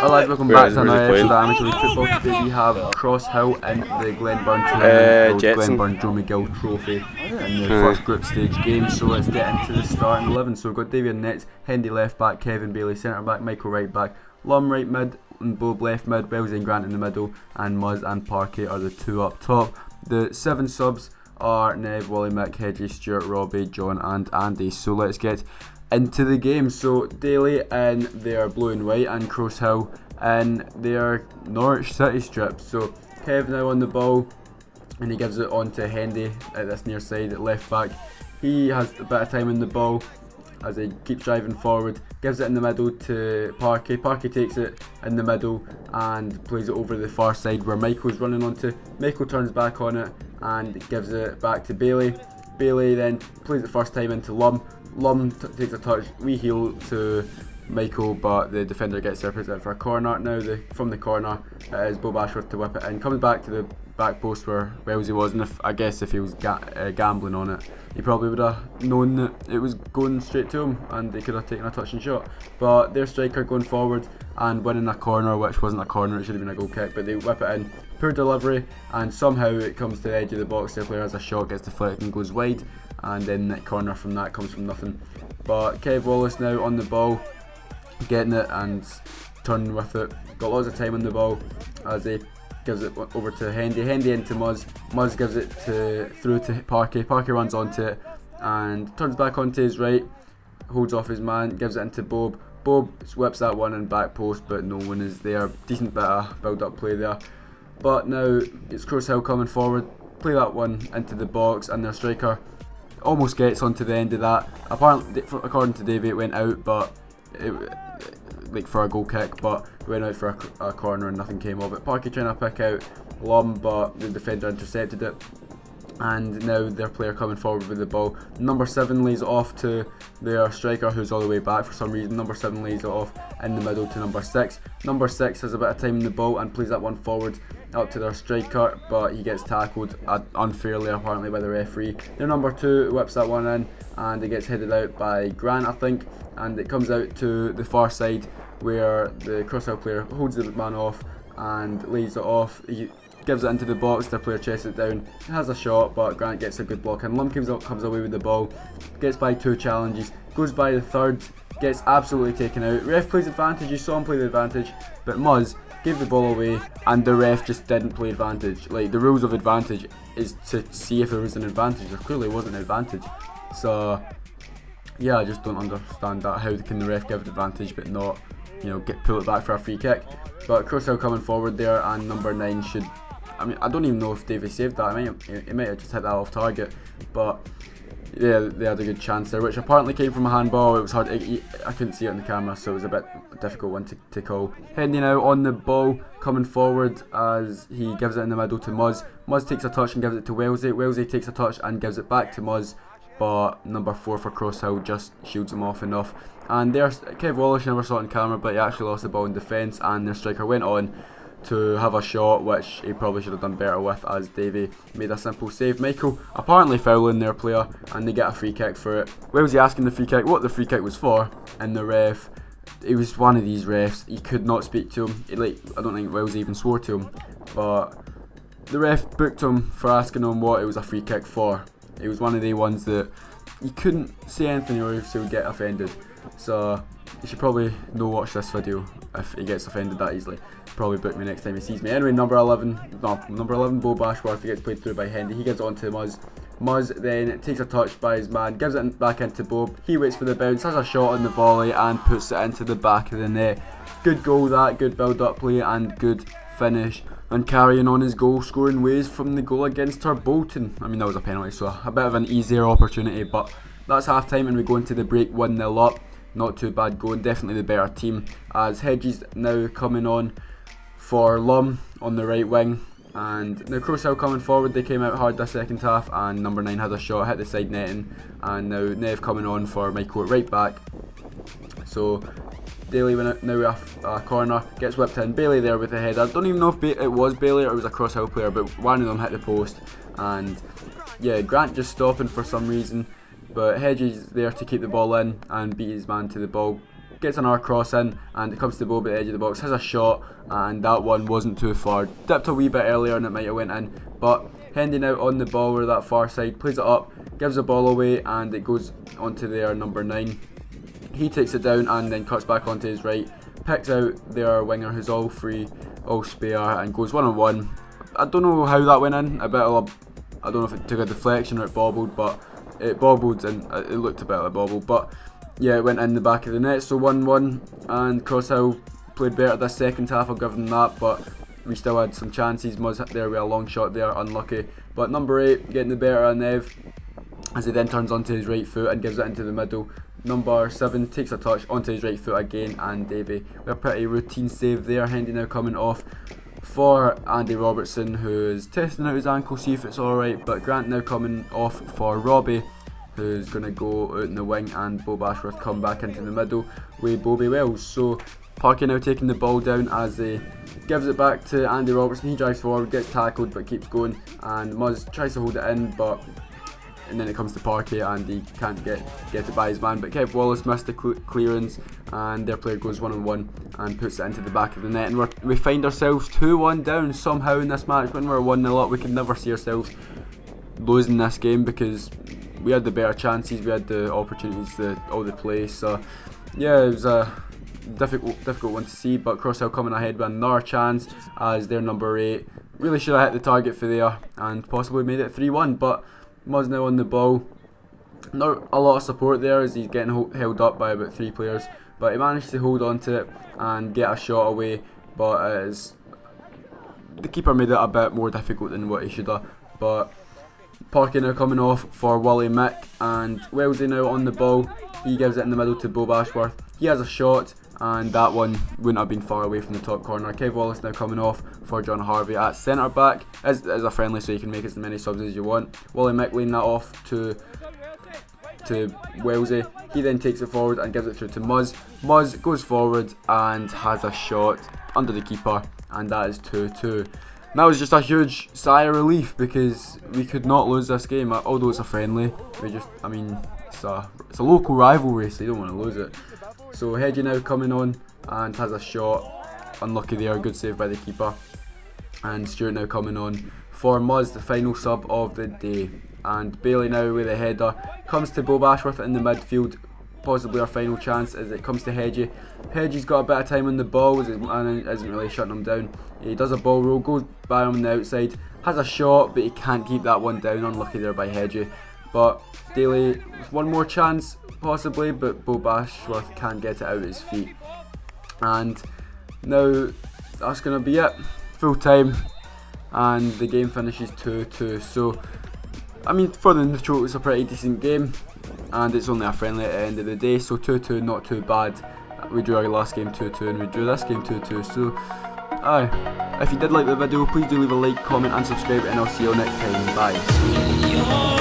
Hello, welcome back to another episode of Amateur League Football. Today we have Cross Hill in the Glenburn tournament, Glenburn Joe McGill Trophy in the first group stage game. So let's get into the starting 11. So we've got Davy in nets, Hendy left back, Kevin Bailey centre back, Michael right back, Lum right mid, and Bob left mid, Wellesley and Grant in the middle, and Muzz and Parkey are the two up top. The 7 subs are Nev, Wally, Mick, Hedgie, Stuart, Robbie, John and Andy. So let's get into the game. So Daly in their blue and white, and Cross Hill in their Norwich City strip. So Kev now on the ball, and he gives it on to Hendy at this near side at left back. He has a bit of time in the ball as he keeps driving forward, gives it in the middle to Parkey. Parkey takes it in the middle and plays it over the far side where Michael's running onto. Michael turns back on it and gives it back to Bailey. Bailey then plays it first time into Lum. Lum takes a touch, we heel to Michael, but the defender gets there, puts it for a corner. Now from the corner it is Bob Ashworth to whip it in, comes back to the back post where Wellesley was, and I guess if he was gambling on it, he probably would have known that it was going straight to him and he could have taken a touching shot. But their striker going forward and winning a corner, which wasn't a corner, it should have been a goal kick, but they whip it in. Poor delivery, and somehow it comes to the edge of the box. Their player has a shot, gets deflected and goes wide, and then that corner from that comes from nothing. But Kev Wallace now on the ball, getting it and turning with it. Got lots of time on the ball as he gives it over to Hendy. Hendy into Muzz. Muzz gives it through to Parkey. Parkey runs onto it and turns back onto his right, holds off his man, gives it into Bob. Bob whips that one in back post, but no one is there. Decent bit of build-up play there. But now it's Cross Hill coming forward, play that one into the box, and their striker almost gets onto the end of that. Apparently, according to Davey, it went out, but like for a goal kick, but it went out for a corner and nothing came of it. Parkey trying to pick out Lum, but the defender intercepted it. And now their player coming forward with the ball. Number 7 lays it off to their striker, who's all the way back for some reason. Number 7 lays it off in the middle to number 6. Number 6 has a bit of time in the ball and plays that one forward up to their striker, but he gets tackled unfairly apparently by the referee. Their number 2 whips that one in and it gets headed out by Grant, I think, and it comes out to the far side where the Cross Hill player holds the man off and lays it off. He gives it into the box, their player chests it down, has a shot, but Grant gets a good block and Lum comes away with the ball, gets by 2 challenges, goes by the third, gets absolutely taken out. Ref plays advantage, you saw him play the advantage, but Muzz gave the ball away and the ref just didn't play advantage. Like, the rules of advantage is to see if there was an advantage. There clearly wasn't an advantage. So yeah, I just don't understand that. How can the ref give advantage but not, pull it back for a free kick? But Cross Hill coming forward there, and number 9 should, I don't even know if Davey saved that. He might have just hit that off target, but yeah, they had a good chance there, which apparently came from a handball. It was hard, I couldn't see it on the camera, so it was a bit difficult one to call. Hendy now on the ball, coming forward as he gives it in the middle to Muzz. Muzz takes a touch and gives it to Wellesley. Wellesley takes a touch and gives it back to Muzz, but number 4 for Cross Hill just shields him off enough. And there's Kev Wallace, never saw it on camera, but he actually lost the ball in defence, and their striker went on to have a shot which he probably should have done better with, as Davey made a simple save. Michael apparently fouling their player and they get a free kick for it. Wellesley asking the free kick what the free kick was for, and the ref, it was one of these refs, he could not speak to him. I don't think Wellesley even swore to him, but the ref booked him for asking him what it was a free kick for. It was one of the ones that you couldn't say anything or else he would get offended. So you should probably no watch this video if he gets offended that easily. Probably book me next time he sees me. Anyway, number 11 Bob Ashworth, he gets played through by Hendy. He gives it on to Muzz. Muzz then takes a touch by his man, gives it back into Bob. He waits for the bounce, has a shot on the volley and puts it into the back of the net. Good goal that, good build-up play and good finish. And carrying on his goal scoring ways from the goal against Bolton. That was a penalty, so a bit of an easier opportunity, but that's half time and we go into the break 1-0 up. Not too bad going, definitely the better team, as Hedges now coming on for Lum on the right wing. And now Cross Hill coming forward, they came out hard the second half, and number 9 had a shot, hit the side netting, and now Nev coming on for Michael at right back. So Daly now off a corner, gets whipped in, Bailey there with a header. I don't even know if it was Bailey or it was a Cross Hill player, but one of them hit the post, and yeah, Grant just stopping for some reason, but Hedges there to keep the ball in and beat his man to the ball. gets another cross in, and it comes to Bobby at the edge of the box, has a shot, and that one wasn't too far. Dipped a wee bit earlier and it might have went in, but Hendy now on the ball or that far side, plays it up, gives the ball away, and it goes onto their number 9. He takes it down and then cuts back onto his right, picks out their winger who's all free, all spare, and goes 1-on-1. I don't know how that went in, I don't know if it took a deflection or it bobbled, but it bobbled and it looked a bit like a bobble, but yeah, it went in the back of the net, so 1-1, and Cross Hill played better this second half, I'll give them that, but we still had some chances. Muzz there with a long shot there, unlucky, but number 8 getting the better of Nev as he then turns onto his right foot and gives it into the middle. Number 7 takes a touch onto his right foot again, and Davey with a pretty routine save there. Hendy now coming off for Andy Robertson, who's testing out his ankle, see if it's alright, but Grant now coming off for Robbie, who's going to go out in the wing, and Bo Bashworth come back into the middle with Bobby Wells. So Parky now taking the ball down as he gives it back to Andy Robertson. He drives forward, gets tackled but keeps going, and Muzz tries to hold it in, and then it comes to Parky and he can't get it by his man, but Kev Wallace missed the clearance and their player goes 1-on-1 and puts it into the back of the net, and we find ourselves 2-1 down somehow in this match. When we're 1-0 up, we can never see ourselves losing this game because we had the better chances, we had the opportunities, all the play. So yeah, it was a difficult one to see, but Cross Hill coming ahead with another chance as their number 8 really should have hit the target for there and possibly made it 3-1, but Muzz now on the ball. Not a lot of support there as he's getting held up by about 3 players, but he managed to hold on to it and get a shot away, but the keeper made it a bit more difficult than what he should have. But Parky now coming off for Wally Mick, and Wellesley now on the ball. He gives it in the middle to Bo Bashworth. He has a shot, and that one wouldn't have been far away from the top corner. Kev Wallace now coming off for John Harvey at centre back. As a friendly, so you can make as many subs as you want. Wally Mick laying that off to Wellesley. He then takes it forward and gives it through to Muzz. Muzz goes forward and has a shot under the keeper, and that is 2-2. That was just a huge sigh of relief because we could not lose this game, although it's a friendly. It's a local rivalry, so you don't want to lose it. So Hedgie now coming on and has a shot, unlucky there, good save by the keeper. And Stewart now coming on for Muzz, the final sub of the day. And Bailey now with a header, comes to Bo Bashworth in the midfield, possibly our final chance as it comes to Hedgie. Hedgie's got a bit of time on the ball and isn't really shutting him down. He does a ball roll, goes by him on the outside, has a shot, but he can't keep that one down, unlucky there by Hedgie. But Daly, one more chance possibly, but Bo Bashworth can't get it out of his feet. And now that's going to be it, full time, and the game finishes 2-2. So I mean, for the neutral, it's a pretty decent game, and it's only a friendly at the end of the day, so 2-2, not too bad. We drew our last game 2-2 and we drew this game 2-2, so if you did like the video, please do leave a like, comment and subscribe, and I'll see you all next time. Bye.